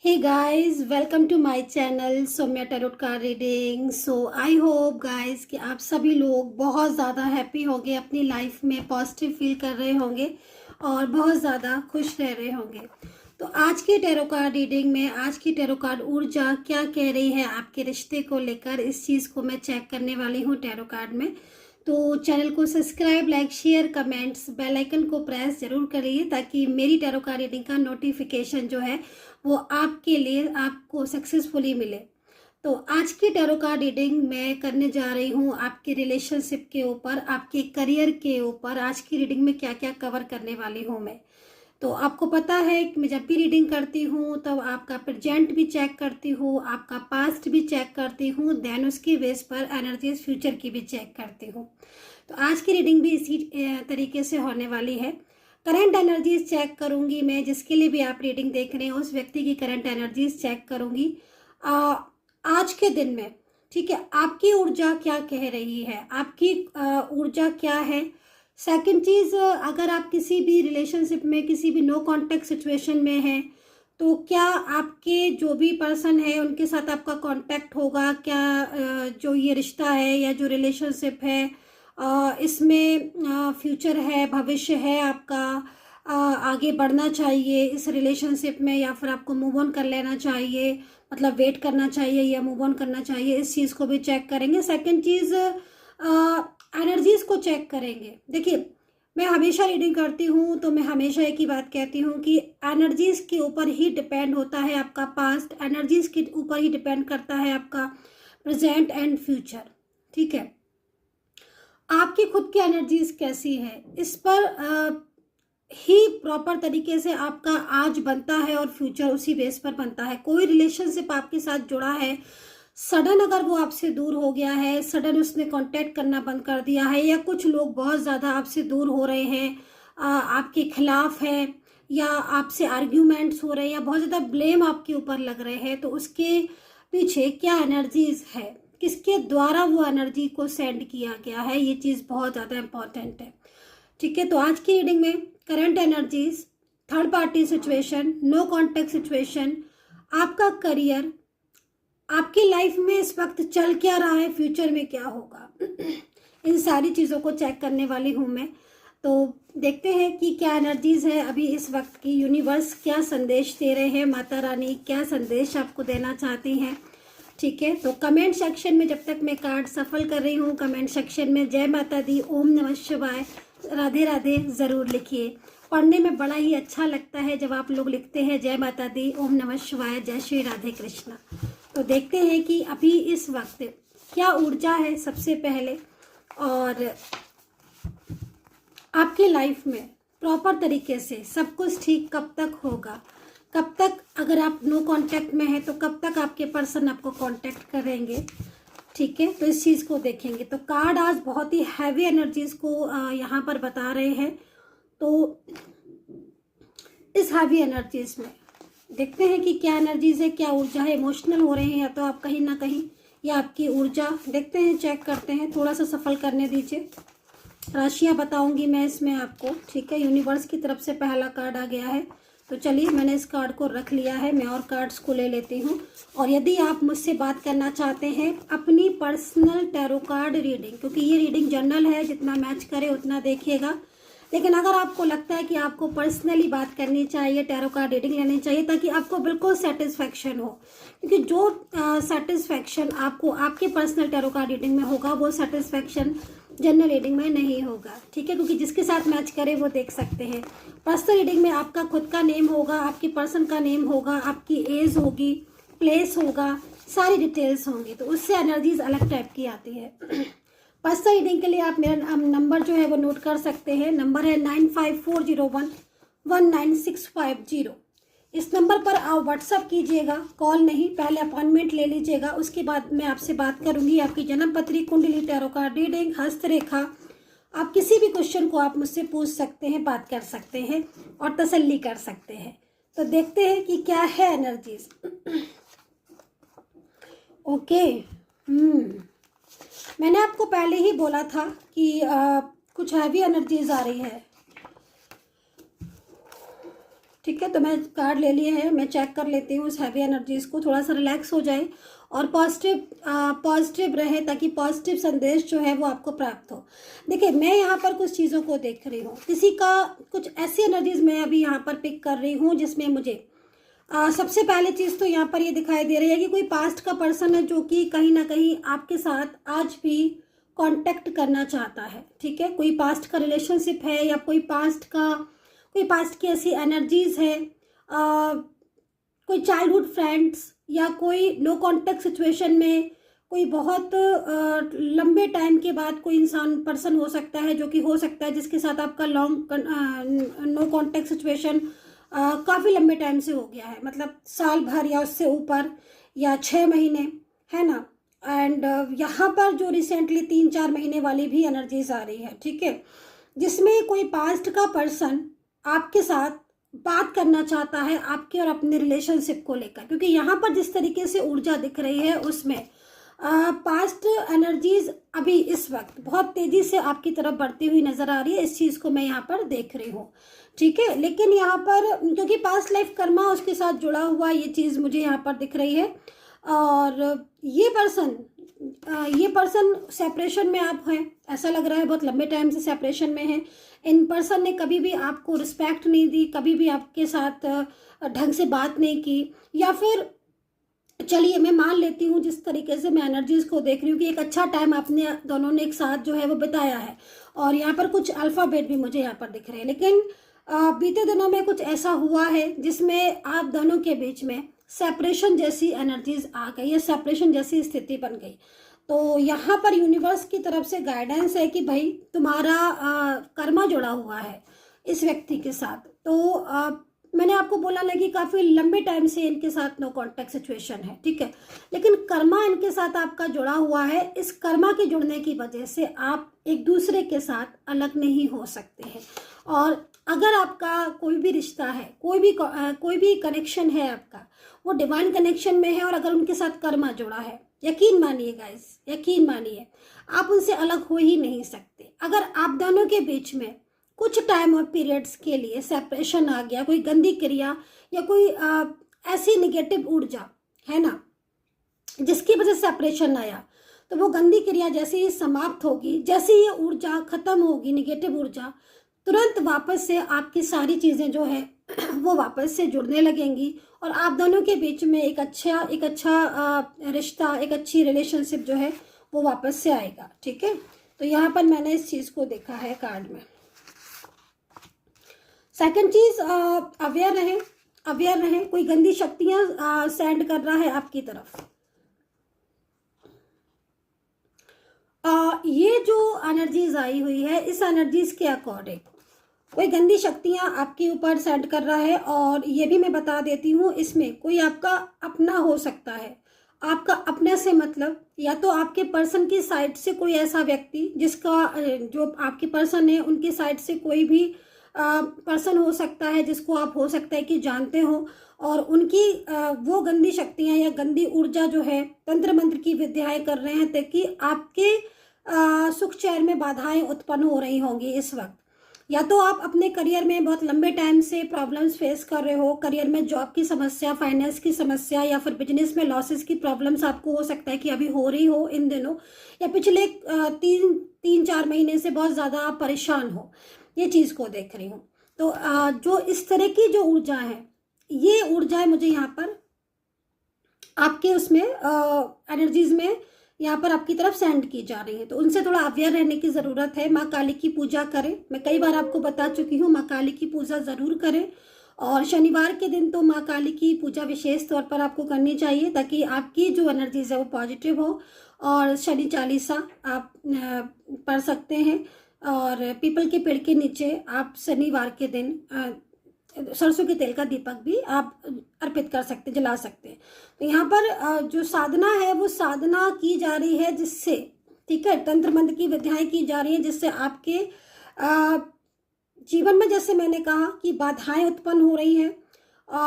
Hey guys, welcome to my channel Saumya tarot card reading. So I hope guys कि आप सभी लोग बहुत ज़्यादा हैप्पी होंगे, अपनी लाइफ में पॉजिटिव फील कर रहे होंगे और बहुत ज़्यादा खुश रह रहे होंगे। तो आज की टैरो कार्ड रीडिंग में आज की टैरो कार्ड ऊर्जा क्या कह रही है आपके रिश्ते को लेकर, इस चीज़ को मैं चेक करने वाली हूँ टैरो कार्ड में। तो चैनल को subscribe, like, share, comments, bell icon को प्रेस जरूर करिए ताकि मेरी टैरो कार्ड रीडिंग का नोटिफिकेशन जो है वो आपके लिए आपको सक्सेसफुली मिले। तो आज की टैरो कार्ड रीडिंग मैं करने जा रही हूँ आपके रिलेशनशिप के ऊपर, आपके करियर के ऊपर। आज की रीडिंग में क्या क्या कवर करने वाली हूँ मैं, तो आपको पता है कि मैं जब भी रीडिंग करती हूँ तब आपका प्रेजेंट भी चेक करती हूँ, आपका पास्ट भी चेक करती हूँ, देन उसकी बेस पर एनर्जीज फ्यूचर की भी चेक करती हूँ। तो आज की रीडिंग भी इसी तरीके से होने वाली है। करंट एनर्जीज चेक करूँगी मैं, जिसके लिए भी आप रीडिंग देख रहे हैं उस व्यक्ति की करंट एनर्जीज चेक करूँगी आज के दिन में। ठीक है, आपकी ऊर्जा क्या कह रही है, आपकी ऊर्जा क्या है। सेकंड चीज़, अगर आप किसी भी रिलेशनशिप में, किसी भी नो कांटेक्ट सिचुएशन में हैं, तो क्या आपके जो भी पर्सन है उनके साथ आपका कांटेक्ट होगा क्या। जो ये रिश्ता है या जो रिलेशनशिप है इसमें फ्यूचर है, भविष्य है आपका, आगे बढ़ना चाहिए इस रिलेशनशिप में या फिर आपको मूव ऑन कर लेना चाहिए, मतलब वेट करना चाहिए या मूव ऑन करना चाहिए, इस चीज़ को भी चेक करेंगे। सेकंड चीज़, एनर्जीज़ को चेक करेंगे। देखिए, मैं हमेशा रीडिंग करती हूँ तो मैं हमेशा एक ही बात कहती हूँ कि एनर्जीज़ के ऊपर ही डिपेंड होता है आपका पास्ट, एनर्जीज़ के ऊपर ही डिपेंड करता है आपका प्रेजेंट एंड फ्यूचर। ठीक है, आपकी खुद की एनर्जीज कैसी है इस पर ही प्रॉपर तरीके से आपका आज बनता है और फ्यूचर उसी बेस पर बनता है। कोई रिलेशनशिप आपके साथ जुड़ा है, सडन अगर वो आपसे दूर हो गया है, सडन उसने कांटेक्ट करना बंद कर दिया है, या कुछ लोग बहुत ज़्यादा आपसे दूर हो रहे हैं, आपके खिलाफ है, या आपसे आर्ग्यूमेंट्स हो रहे हैं, या बहुत ज़्यादा ब्लेम आपके ऊपर लग रहे हैं, तो उसके पीछे क्या एनर्जीज है, किसके द्वारा वो एनर्जी को सेंड किया गया है, ये चीज़ बहुत ज़्यादा इम्पॉर्टेंट है। ठीक है, तो आज की रीडिंग में current energies, third party situation, no contact situation, आपका करियर, आपकी लाइफ में इस वक्त चल क्या रहा है, फ्यूचर में क्या होगा, इन सारी चीज़ों को चेक करने वाली हूँ मैं। तो देखते हैं कि क्या एनर्जीज है अभी इस वक्त की, यूनिवर्स क्या संदेश दे रहे हैं, माता रानी क्या संदेश आपको देना चाहती हैं। ठीक है, तो कमेंट सेक्शन में जब तक मैं कार्ड सफल कर रही हूँ, कमेंट सेक्शन में जय माता दी, ओम नमः शिवाय, राधे राधे ज़रूर लिखिए। पढ़ने में बड़ा ही अच्छा लगता है जब आप लोग लिखते हैं जय माता दी, ओम नमः शिवाय, जय श्री राधे कृष्णा। तो देखते हैं कि अभी इस वक्त क्या ऊर्जा है सबसे पहले, और आपकी लाइफ में प्रॉपर तरीके से सब कुछ ठीक कब तक होगा, कब तक, अगर आप नो कांटेक्ट में हैं तो कब तक आपके पर्सन आपको कांटेक्ट करेंगे। ठीक है, तो इस चीज़ को देखेंगे। तो कार्ड आज बहुत ही हैवी एनर्जीज को यहाँ पर बता रहे हैं। तो इस हैवी एनर्जीज में देखते हैं कि क्या एनर्जीज है, क्या ऊर्जा है। इमोशनल हो रहे हैं या तो आप कहीं ना कहीं, या आपकी ऊर्जा, देखते हैं, चेक करते हैं, थोड़ा सा सफल करने दीजिए। राशियाँ बताऊंगी मैं इसमें आपको। ठीक है, यूनिवर्स की तरफ से पहला कार्ड आ गया है, तो चलिए मैंने इस कार्ड को रख लिया है, मैं और कार्ड्स को ले लेती हूँ। और यदि आप मुझसे बात करना चाहते हैं अपनी पर्सनल टैरो कार्ड रीडिंग, क्योंकि ये रीडिंग जनरल है, जितना मैच करे उतना देखिएगा, लेकिन अगर आपको लगता है कि आपको पर्सनली बात करनी चाहिए, टैरो कार्ड रीडिंग लेनी चाहिए ताकि आपको बिल्कुल सेटिस्फेक्शन हो, क्योंकि जो सेटिस्फेक्शन आपको आपके पर्सनल टैरो कार्ड रीडिंग में होगा वो सेटिस्फेक्शन जनरल रीडिंग में नहीं होगा। ठीक है, क्योंकि जिसके साथ मैच करे वो देख सकते हैं। पर्सनल रीडिंग में आपका खुद का नेम होगा, आपकी पर्सन का नेम होगा, आपकी एज होगी, प्लेस होगा, सारी डिटेल्स होंगी, तो उससे एनर्जीज अलग टाइप की आती है। पर्सनल रीडिंग के लिए आप मेरा नंबर जो है वो नोट कर सकते हैं। नंबर है 9540119650। इस नंबर पर आप व्हाट्सअप कीजिएगा, कॉल नहीं, पहले अपॉइंटमेंट ले लीजिएगा, उसके बाद मैं आपसे बात करूंगी। आपकी जन्म पत्री, कुंडली, टैरो कार्ड रीडिंग, हस्तरेखा, आप किसी भी क्वेश्चन को आप मुझसे पूछ सकते हैं, बात कर सकते हैं और तसल्ली कर सकते हैं। तो देखते हैं कि क्या है एनर्जीज। ओके, मैंने आपको पहले ही बोला था कि कुछ हैवी एनर्जीज आ रही है। ठीक है, तो मैं कार्ड ले लिए हैं, मैं चेक कर लेती हूँ उस हैवी एनर्जीज को, थोड़ा सा रिलैक्स हो जाए और पॉजिटिव रहे, ताकि पॉजिटिव संदेश जो है वो आपको प्राप्त हो। देखिए, मैं यहाँ पर कुछ चीज़ों को देख रही हूँ, किसी का कुछ ऐसी एनर्जीज मैं अभी यहाँ पर पिक कर रही हूँ जिसमें मुझे सबसे पहले चीज़ तो यहाँ पर ये दिखाई दे रही है कि कोई पास्ट का पर्सन है जो कि कहीं ना कहीं आपके साथ आज भी कांटेक्ट करना चाहता है। ठीक है, कोई पास्ट का रिलेशनशिप है या कोई पास्ट की ऐसी एनर्जीज है, कोई चाइल्डहुड फ्रेंड्स या कोई नो कांटेक्ट सिचुएशन में कोई बहुत लंबे टाइम के बाद कोई पर्सन हो सकता है, जो कि हो सकता है जिसके साथ आपका लॉन्ग नो कांटेक्ट सिचुएशन काफ़ी लंबे टाइम से हो गया है, मतलब साल भर या उससे ऊपर या 6 महीने, है ना। एंड यहाँ पर जो रिसेंटली 3-4 महीने वाली भी एनर्जीज आ रही है, ठीक है, जिसमें कोई पास्ट का पर्सन आपके साथ बात करना चाहता है आपके और अपने रिलेशनशिप को लेकर, क्योंकि यहाँ पर जिस तरीके से ऊर्जा दिख रही है उसमें पास्ट एनर्जीज अभी इस वक्त बहुत तेज़ी से आपकी तरफ बढ़ती हुई नज़र आ रही है। इस चीज़ को मैं यहाँ पर देख रही हूँ, ठीक है। लेकिन यहाँ पर क्योंकि पास्ट लाइफ कर्मा उसके साथ जुड़ा हुआ ये चीज़ मुझे यहाँ पर दिख रही है, और ये पर्सन सेपरेशन में आप हैं, ऐसा लग रहा है बहुत लंबे टाइम से सेपरेशन में है। इन पर्सन ने कभी भी आपको रिस्पेक्ट नहीं दी, कभी भी आपके साथ ढंग से बात नहीं की, या फिर चलिए मैं मान लेती हूँ जिस तरीके से मैं एनर्जीज को देख रही हूँ कि एक अच्छा टाइम आपने दोनों ने एक साथ जो है वो बिताया है, और यहाँ पर कुछ अल्फ़ाबेट भी मुझे यहाँ पर दिख रहे हैं। लेकिन बीते दिनों में कुछ ऐसा हुआ है जिसमें आप दोनों के बीच में सेपरेशन जैसी एनर्जीज आ गई है, सेपरेशन जैसी स्थिति बन गई। तो यहाँ पर यूनिवर्स की तरफ से गाइडेंस है कि भाई तुम्हारा कर्मा जुड़ा हुआ है इस व्यक्ति के साथ। तो मैंने आपको बोला ना कि काफ़ी लंबे टाइम से इनके साथ नो कांटेक्ट सिचुएशन है, ठीक है, लेकिन कर्मा इनके साथ आपका जुड़ा हुआ है। इस कर्मा के जुड़ने की वजह से आप एक दूसरे के साथ अलग नहीं हो सकते हैं। और अगर आपका कोई भी रिश्ता है, कोई भी कनेक्शन है आपका, वो डिवाइन कनेक्शन में है, और अगर उनके साथ कर्मा जुड़ा है, यकीन मानिए गाइस, यकीन मानिए, आप उनसे अलग हो ही नहीं सकते। अगर आप दोनों के बीच में कुछ टाइम और पीरियड्स के लिए सेपरेशन आ गया, कोई गंदी क्रिया या कोई ऐसी निगेटिव ऊर्जा है ना जिसकी वजह से सेपरेशन आया, तो वो गंदी क्रिया जैसे ही समाप्त होगी, जैसे ये ऊर्जा खत्म होगी, निगेटिव ऊर्जा, तुरंत वापस से आपकी सारी चीज़ें जो है वो वापस से जुड़ने लगेंगी, और आप दोनों के बीच में एक अच्छा रिश्ता, एक अच्छी रिलेशनशिप जो है वो वापस से आएगा, ठीक है। तो यहाँ पर मैंने इस चीज़ को देखा है कार्ड में। सेकंड चीज़, अवेयर रहें, कोई गंदी शक्तियाँ सेंड कर रहा है आपकी तरफ। ये जो एनर्जीज आई हुई है, इस एनर्जीज के अकॉर्डिंग कोई गंदी शक्तियाँ आपके ऊपर सेंड कर रहा है। और ये भी मैं बता देती हूँ, इसमें कोई आपका अपना हो सकता है। आपका अपने से मतलब या तो आपके पर्सन की साइड से कोई ऐसा व्यक्ति जिसका जो आपके पर्सन है उनकी साइड से कोई भी पर्सन हो सकता है जिसको आप हो सकता है कि जानते हो, और उनकी वो गंदी शक्तियाँ या गंदी ऊर्जा जो है तंत्र मंत्र की विद्याएं कर रहे हैं, ताकि आपके सुख चैन में बाधाएं उत्पन्न हो रही होंगी इस वक्त। या तो आप अपने करियर में बहुत लंबे टाइम से प्रॉब्लम्स फेस कर रहे हो, करियर में जॉब की समस्या, फाइनेंस की समस्या, या फिर बिजनेस में लॉसेस की प्रॉब्लम्स आपको हो सकता है कि अभी हो रही हो इन दिनों, या पिछले 3-4 महीने से बहुत ज़्यादा आप परेशान हो, ये चीज़ को देख रही हूँ। तो जो इस तरह की जो ऊर्जा है, ये ऊर्जाएं मुझे यहाँ पर आपके उसमें एनर्जीज में यहाँ पर आपकी तरफ सेंड की जा रही है, तो उनसे थोड़ा अवेयर रहने की ज़रूरत है। माँ काली की पूजा करें, मैं कई बार आपको बता चुकी हूँ, माँ काली की पूजा ज़रूर करें। और शनिवार के दिन तो माँ काली की पूजा विशेष तौर पर आपको करनी चाहिए, ताकि आपकी जो एनर्जीज है वो पॉजिटिव हो। और शनि चालीसा आप पढ़ सकते हैं, और पीपल के पेड़ के नीचे आप शनिवार के दिन सरसों के तेल का दीपक भी आप अर्पित कर सकते, जला सकते हैं। तो यहाँ पर जो साधना है वो साधना की जा रही है जिससे, ठीक है, तंत्र मंत्र की विद्याएं की जा रही हैं जिससे आपके जीवन में, जैसे मैंने कहा कि बाधाएं उत्पन्न हो रही हैं,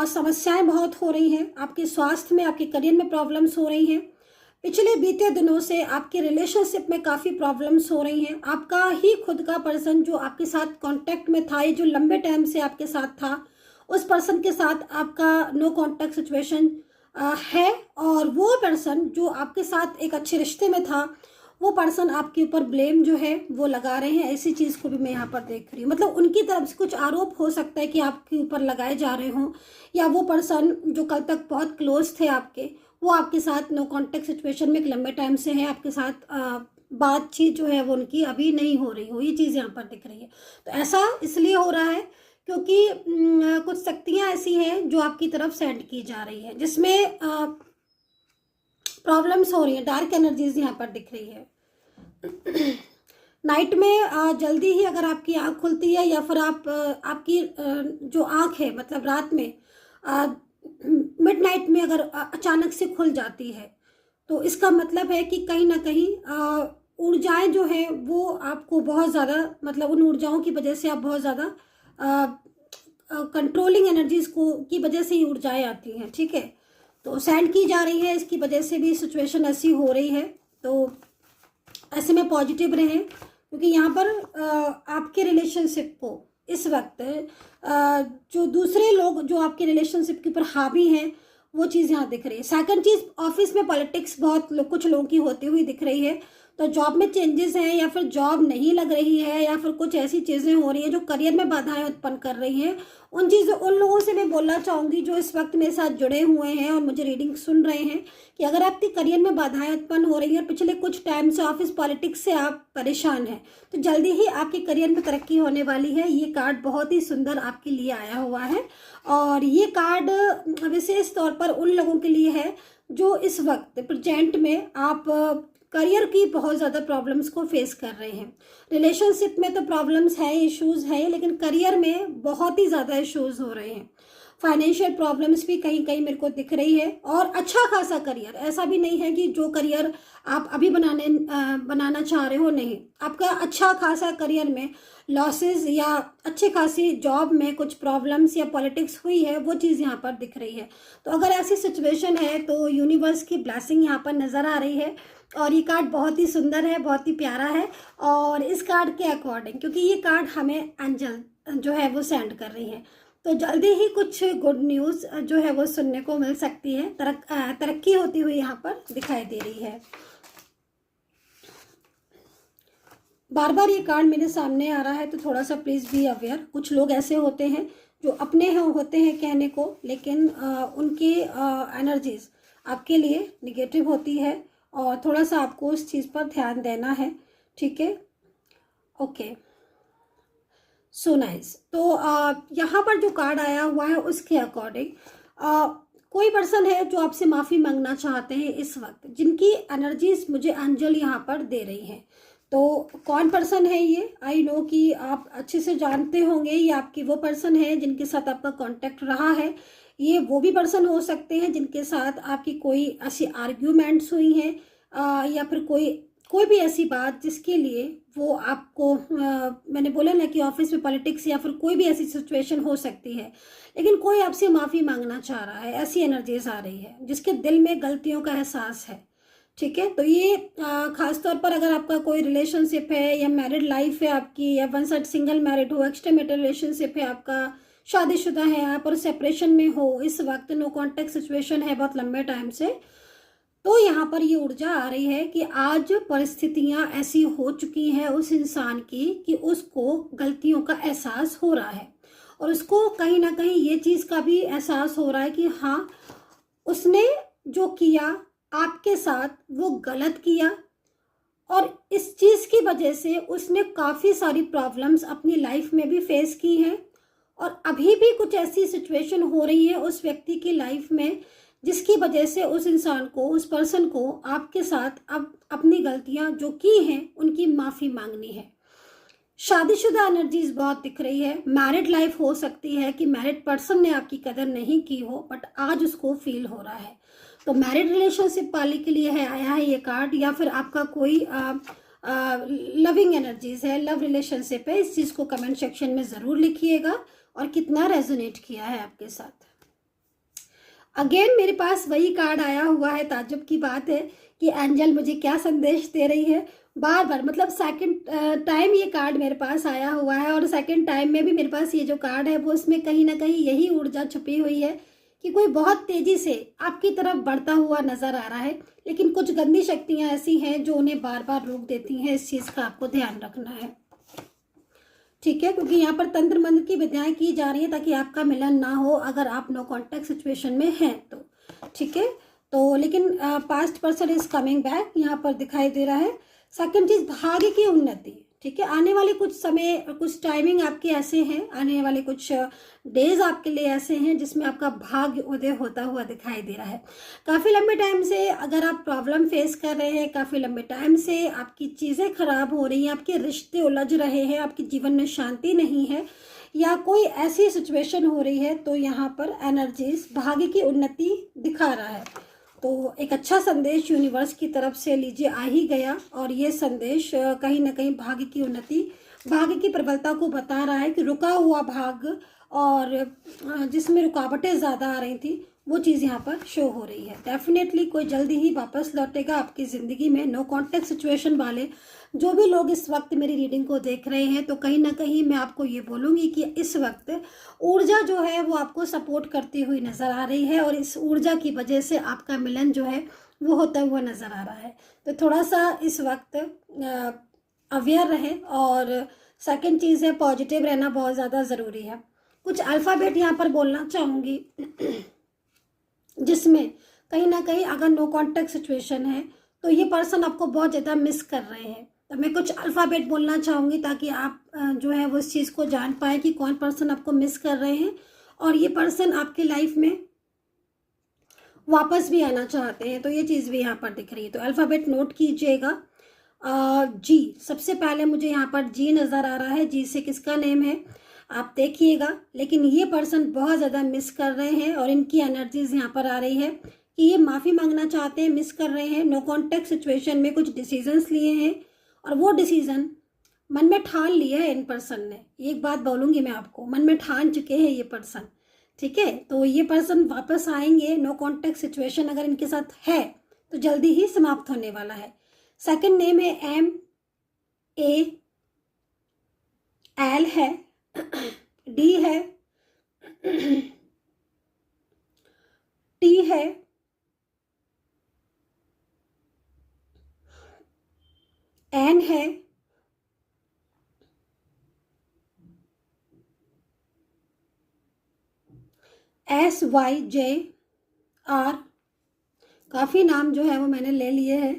समस्याएं बहुत हो रही हैं, आपके स्वास्थ्य में, आपके करियर में प्रॉब्लम्स हो रही हैं, पिछले बीते दिनों से आपके रिलेशनशिप में काफ़ी प्रॉब्लम्स हो रही हैं। आपका ही खुद का पर्सन जो आपके साथ कांटेक्ट में था, ये जो लंबे टाइम से आपके साथ था, उस पर्सन के साथ आपका नो कांटेक्ट सिचुएशन है, और वो पर्सन जो आपके साथ एक अच्छे रिश्ते में था, वो पर्सन आपके ऊपर ब्लेम जो है वो लगा रहे हैं। ऐसी चीज़ को भी मैं यहाँ पर देख रही हूँ। मतलब उनकी तरफ से कुछ आरोप हो सकता है कि आपके ऊपर लगाए जा रहे हों, या वो पर्सन जो कल तक बहुत क्लोज थे आपके, वो आपके साथ नो कांटेक्ट सिचुएशन में एक लंबे टाइम से है, आपके साथ बातचीत जो है वो उनकी अभी नहीं हो रही हो। ये चीज़ यहाँ पर दिख रही है। तो ऐसा इसलिए हो रहा है क्योंकि कुछ शक्तियाँ ऐसी हैं जो आपकी तरफ सेंड की जा रही है, जिसमें प्रॉब्लम्स हो रही हैं। डार्क एनर्जीज यहाँ पर दिख रही है। नाइट में जल्दी ही अगर आपकी आँख खुलती है, या फिर आपकी जो आँख है, मतलब रात में मिडनाइट में अगर अचानक से खुल जाती है, तो इसका मतलब है कि कहीं ना कहीं ऊर्जाएं जो है वो आपको बहुत ज़्यादा, मतलब उन ऊर्जाओं की वजह से आप बहुत ज़्यादा कंट्रोलिंग एनर्जीज को की वजह से ही ऊर्जाएं आती हैं। ठीक है, तो सेंड की जा रही है, इसकी वजह से भी सिचुएशन ऐसी हो रही है। तो ऐसे में पॉजिटिव रहें, क्योंकि यहाँ पर आपके रिलेशनशिप को इस वक्त जो दूसरे लोग जो आपके रिलेशनशिप के ऊपर हावी हैं, वो चीज़ यहाँ दिख रही है। सेकंड चीज़, ऑफिस में पॉलिटिक्स कुछ लोगों की होती हुई दिख रही है। तो जॉब में चेंजेस हैं, या फिर जॉब नहीं लग रही है, या फिर कुछ ऐसी चीज़ें हो रही हैं जो करियर में बाधाएं उत्पन्न कर रही हैं। उन लोगों से मैं बोलना चाहूँगी जो इस वक्त मेरे साथ जुड़े हुए हैं और मुझे रीडिंग सुन रहे हैं, कि अगर आपके करियर में बाधाएं उत्पन्न हो रही हैं और पिछले कुछ टाइम से ऑफिस पॉलिटिक्स से आप परेशान हैं, तो जल्दी ही आपके करियर में तरक्की होने वाली है। ये कार्ड बहुत ही सुंदर आपके लिए आया हुआ है, और ये कार्ड विशेष तौर पर उन लोगों के लिए है जो इस वक्त प्रेजेंट में आप करियर की बहुत ज़्यादा प्रॉब्लम्स को फेस कर रहे हैं। रिलेशनशिप में तो प्रॉब्लम्स है, इश्यूज़ हैं, लेकिन करियर में बहुत ही ज़्यादा इश्यूज़ हो रहे हैं। फाइनेंशियल प्रॉब्लम्स भी कहीं कहीं मेरे को दिख रही है, और अच्छा खासा करियर, ऐसा भी नहीं है कि जो करियर आप अभी बनाना चाह रहे हो, नहीं, आपका अच्छा खासा करियर में लॉसेस या अच्छे खासी जॉब में कुछ प्रॉब्लम्स या पॉलिटिक्स हुई है, वो चीज़ यहाँ पर दिख रही है। तो अगर ऐसी सिचुएशन है तो यूनिवर्स की ब्लेसिंग यहाँ पर नज़र आ रही है, और ये कार्ड बहुत ही सुंदर है, बहुत ही प्यारा है। और इस कार्ड के अकॉर्डिंग, क्योंकि ये कार्ड हमें एंजल जो है वो सेंड कर रही है, तो जल्दी ही कुछ गुड न्यूज़ जो है वो सुनने को मिल सकती है। तरक्की होती हुई यहाँ पर दिखाई दे रही है। बार बार ये कार्ड मेरे सामने आ रहा है, तो थोड़ा सा प्लीज़ बी अवेयर। कुछ लोग ऐसे होते हैं जो अपने होते हैं कहने को, लेकिन उनकी एनर्जीज आपके लिए निगेटिव होती है, और थोड़ा सा आपको उस चीज़ पर ध्यान देना है। ठीक है, ओके, सो नाइस। तो यहाँ पर जो कार्ड आया हुआ है उसके अकॉर्डिंग कोई पर्सन है जो आपसे माफ़ी मांगना चाहते हैं इस वक्त, जिनकी एनर्जीज मुझे एंजल यहाँ पर दे रही हैं। तो कौन पर्सन है ये? आई नो कि आप अच्छे से जानते होंगे, ये आपकी वो पर्सन है जिनके साथ आपका कांटेक्ट रहा है। ये वो भी पर्सन हो सकते हैं जिनके साथ आपकी कोई ऐसी आर्ग्यूमेंट्स हुई हैं, या फिर कोई भी ऐसी बात जिसके लिए वो आपको मैंने बोला ना कि ऑफिस में पॉलिटिक्स या फिर कोई भी ऐसी सिचुएशन हो सकती है, लेकिन कोई आपसे माफ़ी मांगना चाह रहा है। ऐसी एनर्जीज आ रही है जिसके दिल में गलतियों का एहसास है। ठीक है, तो ये खास तौर पर अगर आपका कोई रिलेशनशिप है, या मैरिड लाइफ है आपकी, या वन साइड सिंगल मैरिड हो, एक्स्ट्रा मैरिटल रिलेशनशिप है आपका, शादीशुदा है आप और सेपरेशन में हो, इस वक्त नो कॉन्टेक्ट सिचुएशन है बहुत लंबे टाइम से, तो यहाँ पर ये ऊर्जा आ रही है कि आज परिस्थितियाँ ऐसी हो चुकी हैं उस इंसान की कि उसको गलतियों का एहसास हो रहा है, और उसको कहीं ना कहीं ये चीज़ का भी एहसास हो रहा है कि हाँ, उसने जो किया आपके साथ वो गलत किया, और इस चीज़ की वजह से उसने काफ़ी सारी प्रॉब्लम्स अपनी लाइफ में भी फेस की हैं, और अभी भी कुछ ऐसी सिचुएशन हो रही है उस व्यक्ति की लाइफ में जिसकी वजह से उस इंसान को, उस पर्सन को आपके साथ अब अपनी गलतियां जो की हैं उनकी माफ़ी मांगनी है। शादीशुदा एनर्जीज बहुत दिख रही है। मैरिड लाइफ हो सकती है कि मैरिड पर्सन ने आपकी कदर नहीं की हो, बट आज उसको फील हो रहा है। तो मैरिड रिलेशनशिप वाले के लिए है आया है ये कार्ड, या फिर आपका कोई लविंग एनर्जीज है, लव रिलेशनशिप है। इस चीज़ को कमेंट सेक्शन में ज़रूर लिखिएगा, और कितना रेजोनेट किया है आपके साथ। अगेन मेरे पास वही कार्ड आया हुआ है। ताज्जुब की बात है कि एंजल मुझे क्या संदेश दे रही है, बार बार, मतलब सेकंड टाइम ये कार्ड मेरे पास आया हुआ है, और सेकंड टाइम में भी मेरे पास ये जो कार्ड है वो इसमें कहीं ना कहीं यही ऊर्जा छुपी हुई है कि कोई बहुत तेजी से आपकी तरफ बढ़ता हुआ नजर आ रहा है, लेकिन कुछ गंदी शक्तियां ऐसी हैं जो उन्हें बार बार रोक देती हैं। इस चीज़ का आपको ध्यान रखना है, ठीक है, क्योंकि यहाँ पर तंत्र मंत्र की विद्याएं की जा रही है ताकि आपका मिलन ना हो अगर आप नो कांटेक्ट सिचुएशन में हैं तो, ठीक है। तो लेकिन past person is coming back यहाँ पर दिखाई दे रहा है। सेकंड चीज, भाग्य की उन्नति, ठीक है। आने वाले कुछ समय, कुछ टाइमिंग आपके ऐसे हैं, आने वाले कुछ डेज आपके लिए ऐसे हैं जिसमें आपका भाग्य उदय होता हुआ दिखाई दे रहा है। काफ़ी लंबे टाइम से अगर आप प्रॉब्लम फेस कर रहे हैं, काफ़ी लंबे टाइम से आपकी चीज़ें खराब हो रही हैं, आपके रिश्ते उलझ रहे हैं, आपके जीवन में शांति नहीं है, या कोई ऐसी सिचुएशन हो रही है, तो यहाँ पर एनर्जीज भाग्य की उन्नति दिखा रहा है। तो एक अच्छा संदेश यूनिवर्स की तरफ से लीजिए आ ही गया, और ये संदेश कहीं ना कहीं भाग्य की उन्नति, भाग्य की प्रबलता को बता रहा है कि रुका हुआ भाग्य और जिसमें रुकावटें ज़्यादा आ रही थी वो चीज़ यहाँ पर शो हो रही है। डेफिनेटली कोई जल्दी ही वापस लौटेगा आपकी ज़िंदगी में। नो कॉन्टेक्ट सिचुएशन वाले जो भी लोग इस वक्त मेरी रीडिंग को देख रहे हैं, तो कहीं ना कहीं मैं आपको ये बोलूँगी कि इस वक्त ऊर्जा जो है वो आपको सपोर्ट करती हुई नज़र आ रही है, और इस ऊर्जा की वजह से आपका मिलन जो है वो होता हुआ नज़र आ रहा है। तो थोड़ा सा इस वक्त अवेयर रहें, और सेकंड चीज़ है पॉजिटिव रहना बहुत ज़्यादा ज़रूरी है। कुछ अल्फ़ाबेट यहाँ पर बोलना चाहूँगी जिसमें कहीं ना कहीं अगर नो कॉन्टेक्ट सिचुएशन है तो ये पर्सन आपको बहुत ज़्यादा मिस कर रहे हैं। तो मैं कुछ अल्फ़ाबेट बोलना चाहूँगी ताकि आप जो है वो इस चीज़ को जान पाएँ कि कौन पर्सन आपको मिस कर रहे हैं, और ये पर्सन आपकी लाइफ में वापस भी आना चाहते हैं। तो ये चीज़ भी यहाँ पर दिख रही है। तो अल्फ़ाबेट नोट कीजिएगा। जी, सबसे पहले मुझे यहाँ पर जी नज़र आ रहा है। जी से किसका नेम है आप देखिएगा, लेकिन ये पर्सन बहुत ज़्यादा मिस कर रहे हैं, और इनकी एनर्जीज यहाँ पर आ रही है कि ये माफ़ी मांगना चाहते हैं, मिस कर रहे हैं। नो कॉन्टेक्ट सिचुएशन में कुछ डिसीजंस लिए हैं, और वो डिसीज़न मन में ठान लिया है इन पर्सन ने। एक बात बोलूँगी मैं आपको, मन में ठान चुके हैं ये पर्सन, ठीक है। तो ये पर्सन वापस आएंगे। नो कॉन्टेक्ट सिचुएशन अगर इनके साथ है तो जल्दी ही समाप्त होने वाला है। सेकंड नेम है MAL है, D है, T है, N है, SYJR। काफ़ी नाम जो है वो मैंने ले लिए हैं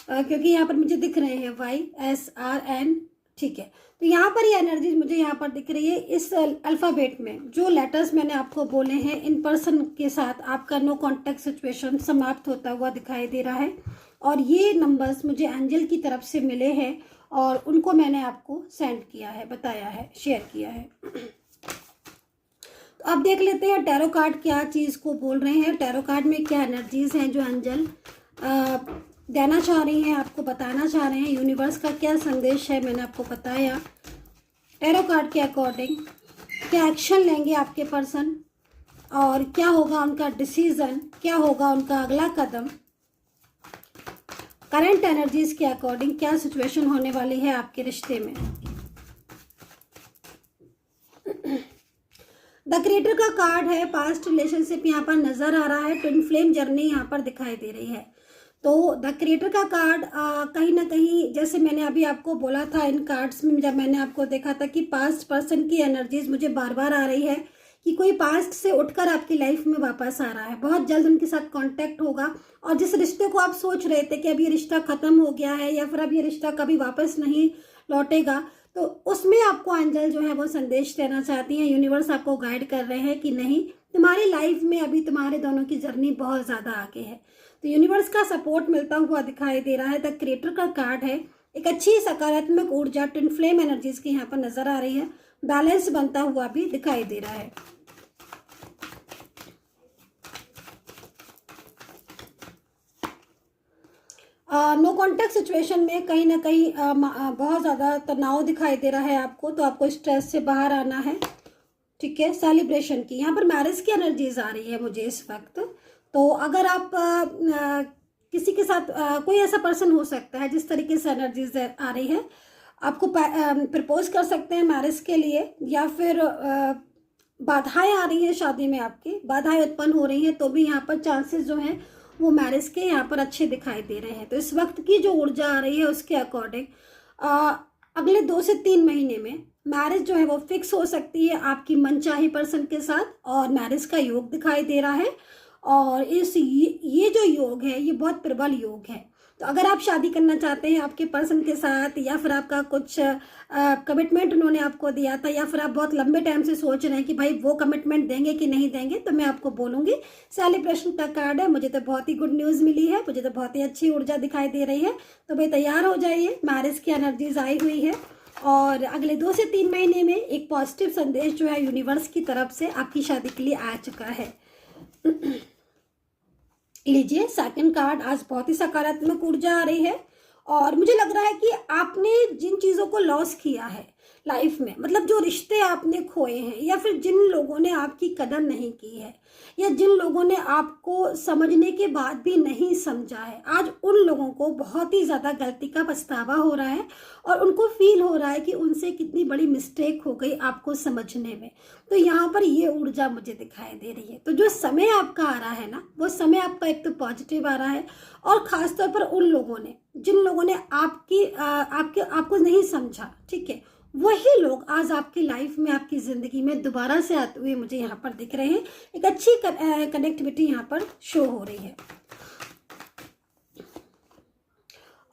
क्योंकि यहाँ पर मुझे दिख रहे हैं YSRN, ठीक है। तो यहाँ पर ये एनर्जी मुझे यहाँ पर दिख रही है। इस अल्फ़ाबेट में जो लेटर्स मैंने आपको बोले हैं, इन पर्सन के साथ आपका नो कॉन्टेक्ट सिचुएशन समाप्त होता हुआ दिखाई दे रहा है, और ये नंबर्स मुझे एंजल की तरफ से मिले हैं, और उनको मैंने आपको सेंड किया है, बताया है, शेयर किया है। तो अब देख लेते हैं टैरो कार्ड क्या चीज़ को बोल रहे हैं, टैरो कार्ड में क्या एनर्जीज हैं जो एंजल देना चाह रही हैं, आपको बताना चाह रहे हैं। यूनिवर्स का क्या संदेश है मैंने आपको बताया। टैरो कार्ड के अकॉर्डिंग क्या एक्शन लेंगे आपके पर्सन, और क्या होगा उनका डिसीजन, क्या होगा उनका अगला कदम। करंट एनर्जीज के अकॉर्डिंग क्या सिचुएशन होने वाली है आपके रिश्ते में। द क्रिएटर का कार्ड है, पास्ट रिलेशनशिप यहाँ पर नजर आ रहा है, ट्विन फ्लेम जर्नी यहाँ पर दिखाई दे रही है। तो द क्रिएटर का कार्ड कहीं ना कहीं, जैसे मैंने अभी आपको बोला था इन कार्ड्स में, जब मैंने आपको देखा था कि पास्ट पर्सन की एनर्जीज मुझे बार बार आ रही है कि कोई पास्ट से उठकर आपकी लाइफ में वापस आ रहा है, बहुत जल्द उनके साथ कांटेक्ट होगा, और जिस रिश्ते को आप सोच रहे थे कि अब ये रिश्ता खत्म हो गया है या फिर अब ये रिश्ता कभी वापस नहीं लौटेगा, तो उसमें आपको एंजल जो है वो संदेश देना चाहती हैं। यूनिवर्स आपको गाइड कर रहे हैं कि नहीं, तुम्हारी लाइफ में अभी तुम्हारे दोनों की जर्नी बहुत ज़्यादा आगे है। तो यूनिवर्स का सपोर्ट मिलता हुआ दिखाई दे रहा है। द क्रिएटर का कार्ड है, एक अच्छी सकारात्मक ऊर्जा ट्विन फ्लेम एनर्जीज की यहाँ पर नजर आ रही है, बैलेंस बनता हुआ भी दिखाई दे रहा है। नो कॉन्टेक्ट सिचुएशन में कहीं ना कहीं बहुत ज़्यादा तनाव दिखाई दे रहा है आपको, तो आपको स्ट्रेस से बाहर आना है, ठीक है। सेलिब्रेशन की यहाँ पर मैरिज की एनर्जीज आ रही है मुझे इस वक्त। तो अगर आप किसी के साथ कोई ऐसा पर्सन हो सकता है जिस तरीके से एनर्जीज आ रही है, आपको प्रपोज कर सकते हैं मैरिज के लिए, या फिर बाधाएं आ रही हैं शादी में, आपकी बाधाएं उत्पन्न हो रही हैं, तो भी यहाँ पर चांसेस जो हैं वो मैरिज के यहाँ पर अच्छे दिखाई दे रहे हैं। तो इस वक्त की जो ऊर्जा आ रही है उसके अकॉर्डिंग अगले 2 से 3 महीने में मैरिज जो है वो फिक्स हो सकती है आपकी मनचाही पर्सन के साथ, और मैरिज का योग दिखाई दे रहा है। और ये जो योग है ये बहुत प्रबल योग है। तो अगर आप शादी करना चाहते हैं आपके पर्सन के साथ, या फिर आपका कुछ कमिटमेंट उन्होंने आपको दिया था, या फिर आप बहुत लंबे टाइम से सोच रहे हैं कि भाई वो कमिटमेंट देंगे कि नहीं देंगे, तो मैं आपको बोलूँगी सेलिब्रेशन का कार्ड है। मुझे तो बहुत ही गुड न्यूज़ मिली है, मुझे तो बहुत ही अच्छी ऊर्जा दिखाई दे रही है। तो भाई तैयार हो जाइए, मैरिज की एनर्जीज आई हुई है, और अगले 2 से 3 महीने में एक पॉजिटिव संदेश जो है यूनिवर्स की तरफ से आपकी शादी के लिए आ चुका है। लीजिए सेकंड कार्ड। आज बहुत ही सकारात्मक ऊर्जा आ रही है, और मुझे लग रहा है कि आपने जिन चीज़ों को लॉस किया है लाइफ में, मतलब जो रिश्ते आपने खोए हैं, या फिर जिन लोगों ने आपकी कदर नहीं की है, या जिन लोगों ने आपको समझने के बाद भी नहीं समझा है, आज उन लोगों को बहुत ही ज़्यादा गलती का पछतावा हो रहा है, और उनको फील हो रहा है कि उनसे कितनी बड़ी मिस्टेक हो गई आपको समझने में। तो यहाँ पर ये ऊर्जा मुझे दिखाई दे रही है। तो जो समय आपका आ रहा है ना, वो समय आपका एक तो पॉजिटिव आ रहा है, और ख़ासतौर पर उन लोगों ने जिन लोगों ने आपको नहीं समझा, ठीक है, वही लोग आज आपकी लाइफ में, आपकी ज़िंदगी में दोबारा से आते हुए मुझे यहाँ पर दिख रहे हैं। एक अच्छी कनेक्टिविटी यहाँ पर शो हो रही है।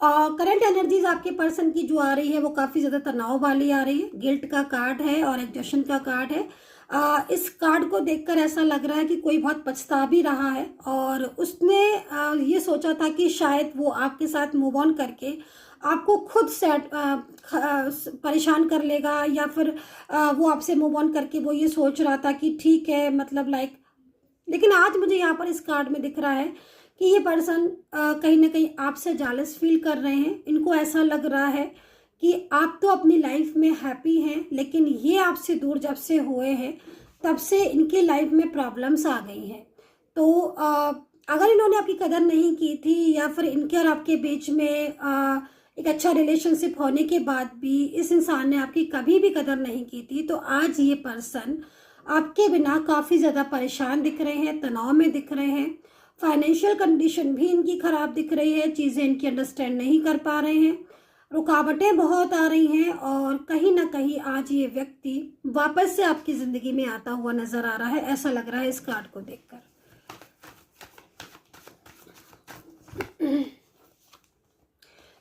करंट एनर्जीज आपके पर्सन की जो आ रही है वो काफ़ी ज़्यादा तनाव वाली आ रही है। गिल्ट का कार्ड है और एग्जॉशन का कार्ड है। इस कार्ड को देखकर ऐसा लग रहा है कि कोई बहुत पछता भी रहा है, और उसने ये सोचा था कि शायद वो आपके साथ मूव ऑन करके आपको खुद सेट परेशान कर लेगा, या फिर वो आपसे मूव ऑन करके वो ये सोच रहा था कि ठीक है, मतलब लाइक। लेकिन आज मुझे यहाँ पर इस कार्ड में दिख रहा है कि ये पर्सन कहीं ना कहीं आपसे जालस फील कर रहे हैं। इनको ऐसा लग रहा है कि आप तो अपनी लाइफ में हैप्पी हैं, लेकिन ये आपसे दूर जब से हुए हैं तब से इनकी लाइफ में प्रॉब्लम्स आ गई हैं। तो अगर इन्होंने आपकी कदर नहीं की थी, या फिर इनके और आपके बीच में एक अच्छा रिलेशनशिप होने के बाद भी इस इंसान ने आपकी कभी भी कदर नहीं की थी, तो आज ये पर्सन आपके बिना काफ़ी ज़्यादा परेशान दिख रहे हैं, तनाव में दिख रहे हैं। फाइनेंशियल कंडीशन भी इनकी ख़राब दिख रही है, चीज़ें इनकी अंडरस्टैंड नहीं कर पा रहे हैं, रुकावटें बहुत आ रही हैं, और कहीं ना कहीं आज ये व्यक्ति वापस से आपकी ज़िंदगी में आता हुआ नज़र आ रहा है, ऐसा लग रहा है इस कार्ड को देखकर।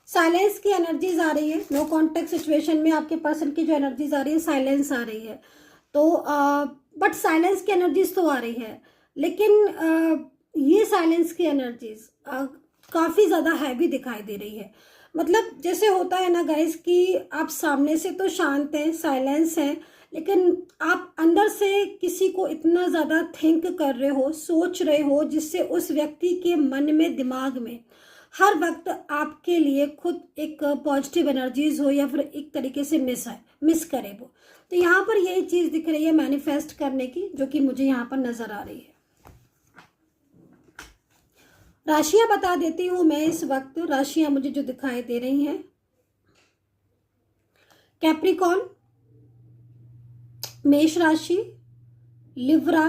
साइलेंस की एनर्जीज आ रही है। नो कॉन्टेक्ट सिचुएशन में आपके पर्सन की जो एनर्जीज आ रही है, साइलेंस आ रही है। तो बट साइलेंस की एनर्जीज तो आ रही है, लेकिन ये साइलेंस की एनर्जीज काफ़ी ज़्यादा हैवी दिखाई दे रही है। मतलब जैसे होता है ना गाइस कि आप सामने से तो शांत हैं, साइलेंस हैं, लेकिन आप अंदर से किसी को इतना ज़्यादा थिंक कर रहे हो, सोच रहे हो, जिससे उस व्यक्ति के मन में, दिमाग में हर वक्त आपके लिए खुद एक पॉजिटिव एनर्जीज हो, या फिर एक तरीके से मिस करे वो। तो यहाँ पर यही चीज़ दिख रही है मैनिफेस्ट करने की, जो कि मुझे यहाँ पर नज़र आ रही है। राशियां बता देती हूँ मैं इस वक्त। राशियां मुझे जो दिखाई दे रही हैं, कैप्रिकॉन, मेष राशि, लिब्रा,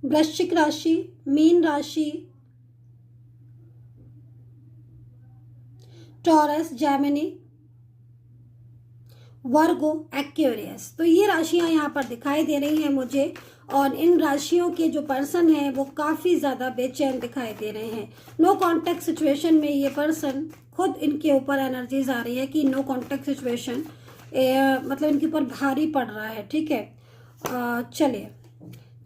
वृश्चिक राशि, मीन राशि, टॉरस, जेमिनी, वर्गो, एक्वेरियस। तो ये राशियां यहाँ पर दिखाई दे रही हैं मुझे, और इन राशियों के जो पर्सन हैं वो काफ़ी ज़्यादा बेचैन दिखाई दे रहे हैं। नो कांटेक्ट सिचुएशन में ये पर्सन, खुद इनके ऊपर एनर्जीज आ रही है कि नो कांटेक्ट सिचुएशन मतलब इनके ऊपर भारी पड़ रहा है, ठीक है। चलिए,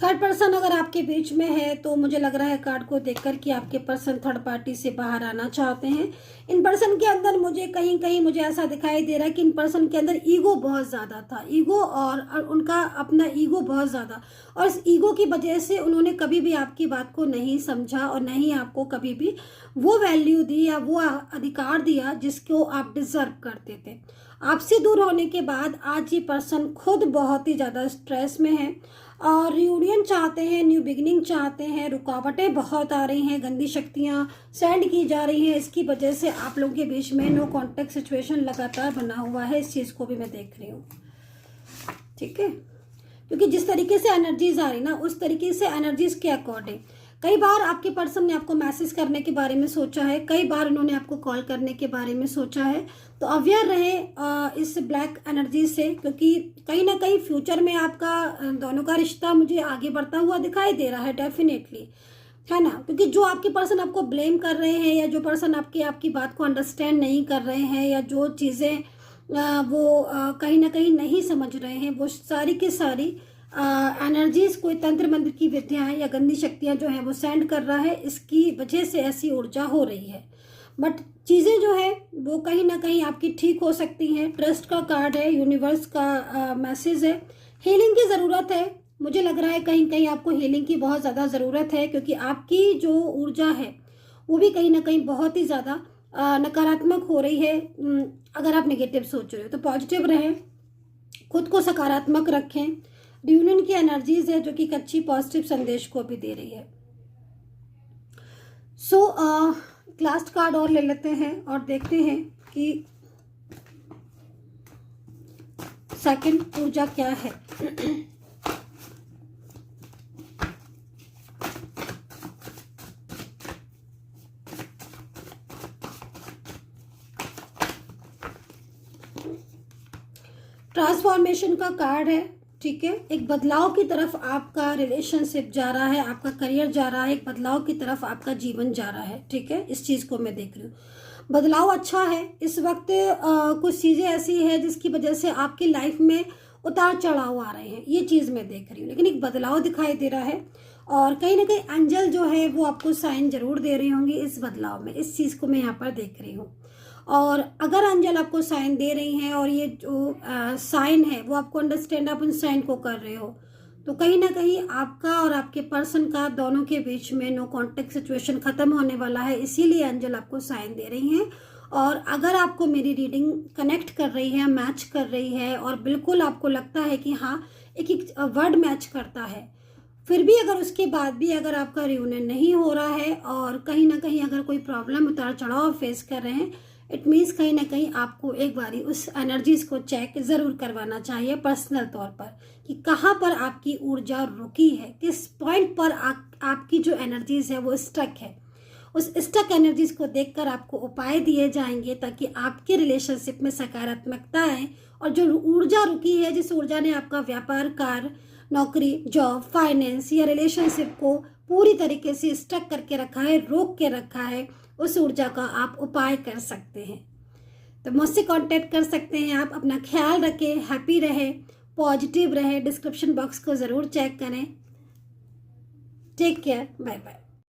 थर्ड पर्सन अगर आपके बीच में है तो मुझे लग रहा है कार्ड को देखकर कि आपके पर्सन थर्ड पार्टी से बाहर आना चाहते हैं। इन पर्सन के अंदर मुझे कहीं कहीं मुझे ऐसा दिखाई दे रहा है कि इन पर्सन के अंदर ईगो बहुत ज़्यादा था, ईगो, और उनका अपना ईगो बहुत ज़्यादा, और इस ईगो की वजह से उन्होंने कभी भी आपकी बात को नहीं समझा, और नहीं आपको कभी भी वो वैल्यू दी या वो अधिकार दिया जिसको आप डिजर्व करते थे। आपसे दूर होने के बाद आज ये पर्सन खुद बहुत ही ज़्यादा स्ट्रेस में है और रियूनियन चाहते हैं, न्यू बिगिनिंग चाहते हैं। रुकावटें बहुत आ रही हैं, गंदी शक्तियाँ सेंड की जा रही हैं। इसकी वजह से आप लोगों के बीच में नो कॉन्टेक्ट सिचुएशन लगातार बना हुआ है। इस चीज़ को भी मैं देख रही हूँ, ठीक है, क्योंकि जिस तरीके से एनर्जीज आ रही ना, उस तरीके से एनर्जीज के अकॉर्डिंग कई बार आपके पर्सन ने आपको मैसेज करने के बारे में सोचा है, कई बार उन्होंने आपको कॉल करने के बारे में सोचा है। तो अवेयर रहे इस ब्लैक एनर्जी से, क्योंकि कहीं ना कहीं फ्यूचर में आपका दोनों का रिश्ता मुझे आगे बढ़ता हुआ दिखाई दे रहा है, डेफिनेटली, है ना। क्योंकि जो आपके पर्सन आपको ब्लेम कर रहे हैं या जो पर्सन आपकी बात को अंडरस्टैंड नहीं कर रहे हैं या जो चीज़ें वो कहीं ना कहीं नहीं समझ रहे हैं, वो सारी की सारी एनर्जीज, कोई तंत्र मंत्र की विद्याएं या गंदी शक्तियां जो है वो सेंड कर रहा है। इसकी वजह से ऐसी ऊर्जा हो रही है। बट चीज़ें जो है वो कहीं ना कहीं आपकी ठीक हो सकती हैं। ट्रस्ट का कार्ड है, यूनिवर्स का मैसेज है। हीलिंग की ज़रूरत है, मुझे लग रहा है कहीं कहीं आपको हीलिंग की बहुत ज़्यादा ज़रूरत है, क्योंकि आपकी जो ऊर्जा है वो भी कहीं ना कहीं बहुत ही ज़्यादा नकारात्मक हो रही है। अगर आप नेगेटिव सोच रहे हो तो पॉजिटिव रहें, खुद को सकारात्मक रखें। रियूनियन की एनर्जीज है जो कि एक अच्छी पॉजिटिव संदेश को भी दे रही है। सो लास्ट कार्ड और ले लेते हैं और देखते हैं कि सेकंड ऊर्जा क्या है। ट्रांसफॉर्मेशन का कार्ड है, ठीक है। एक बदलाव की तरफ आपका रिलेशनशिप जा रहा है, आपका करियर जा रहा है, एक बदलाव की तरफ आपका जीवन जा रहा है, ठीक है। इस चीज़ को मैं देख रही हूँ, बदलाव अच्छा है। इस वक्त कुछ चीज़ें ऐसी है जिसकी वजह से आपकी लाइफ में उतार चढ़ाव आ रहे हैं, ये चीज़ मैं देख रही हूँ, लेकिन एक बदलाव दिखाई दे रहा है। और कहीं ना कहीं एंजल जो है वो आपको साइन जरूर दे रही होंगी इस बदलाव में। इस चीज़ को मैं यहाँ पर देख रही हूँ। और अगर एंजल आपको साइन दे रही हैं और ये जो साइन है वो आपको अंडरस्टैंड, आप उन साइन को कर रहे हो, तो कहीं ना कहीं आपका और आपके पर्सन का दोनों के बीच में नो कॉन्टेक्ट सिचुएशन खत्म होने वाला है। इसीलिए एंजल आपको साइन दे रही हैं। और अगर आपको मेरी रीडिंग कनेक्ट कर रही है, मैच कर रही है और बिल्कुल आपको लगता है कि हाँ एक एक वर्ड मैच करता है, फिर भी अगर उसके बाद भी अगर आपका रियूनियन नहीं हो रहा है और कहीं ना कहीं अगर कोई प्रॉब्लम, उतार चढ़ाव फेस कर रहे हैं, इट मीन्स कहीं ना कहीं आपको एक बारी उस एनर्जीज को चेक ज़रूर करवाना चाहिए पर्सनल तौर पर कि कहाँ पर आपकी ऊर्जा रुकी है, किस पॉइंट पर आपकी जो एनर्जीज है वो स्टक है। उस स्टक एनर्जीज को देखकर आपको उपाय दिए जाएंगे ताकि आपके रिलेशनशिप में सकारात्मकता आए और जो ऊर्जा रुकी है, जिस ऊर्जा ने आपका व्यापार, कार्य, नौकरी, जॉब, फाइनेंस या रिलेशनशिप को पूरी तरीके से स्टक करके रखा है, रोक के रखा है, उस ऊर्जा का आप उपाय कर सकते हैं। तो मुझसे कांटेक्ट कर सकते हैं आप। अपना ख्याल रखें, हैप्पी रहे, पॉजिटिव रहे। डिस्क्रिप्शन बॉक्स को ज़रूर चेक करें। Take care, bye bye.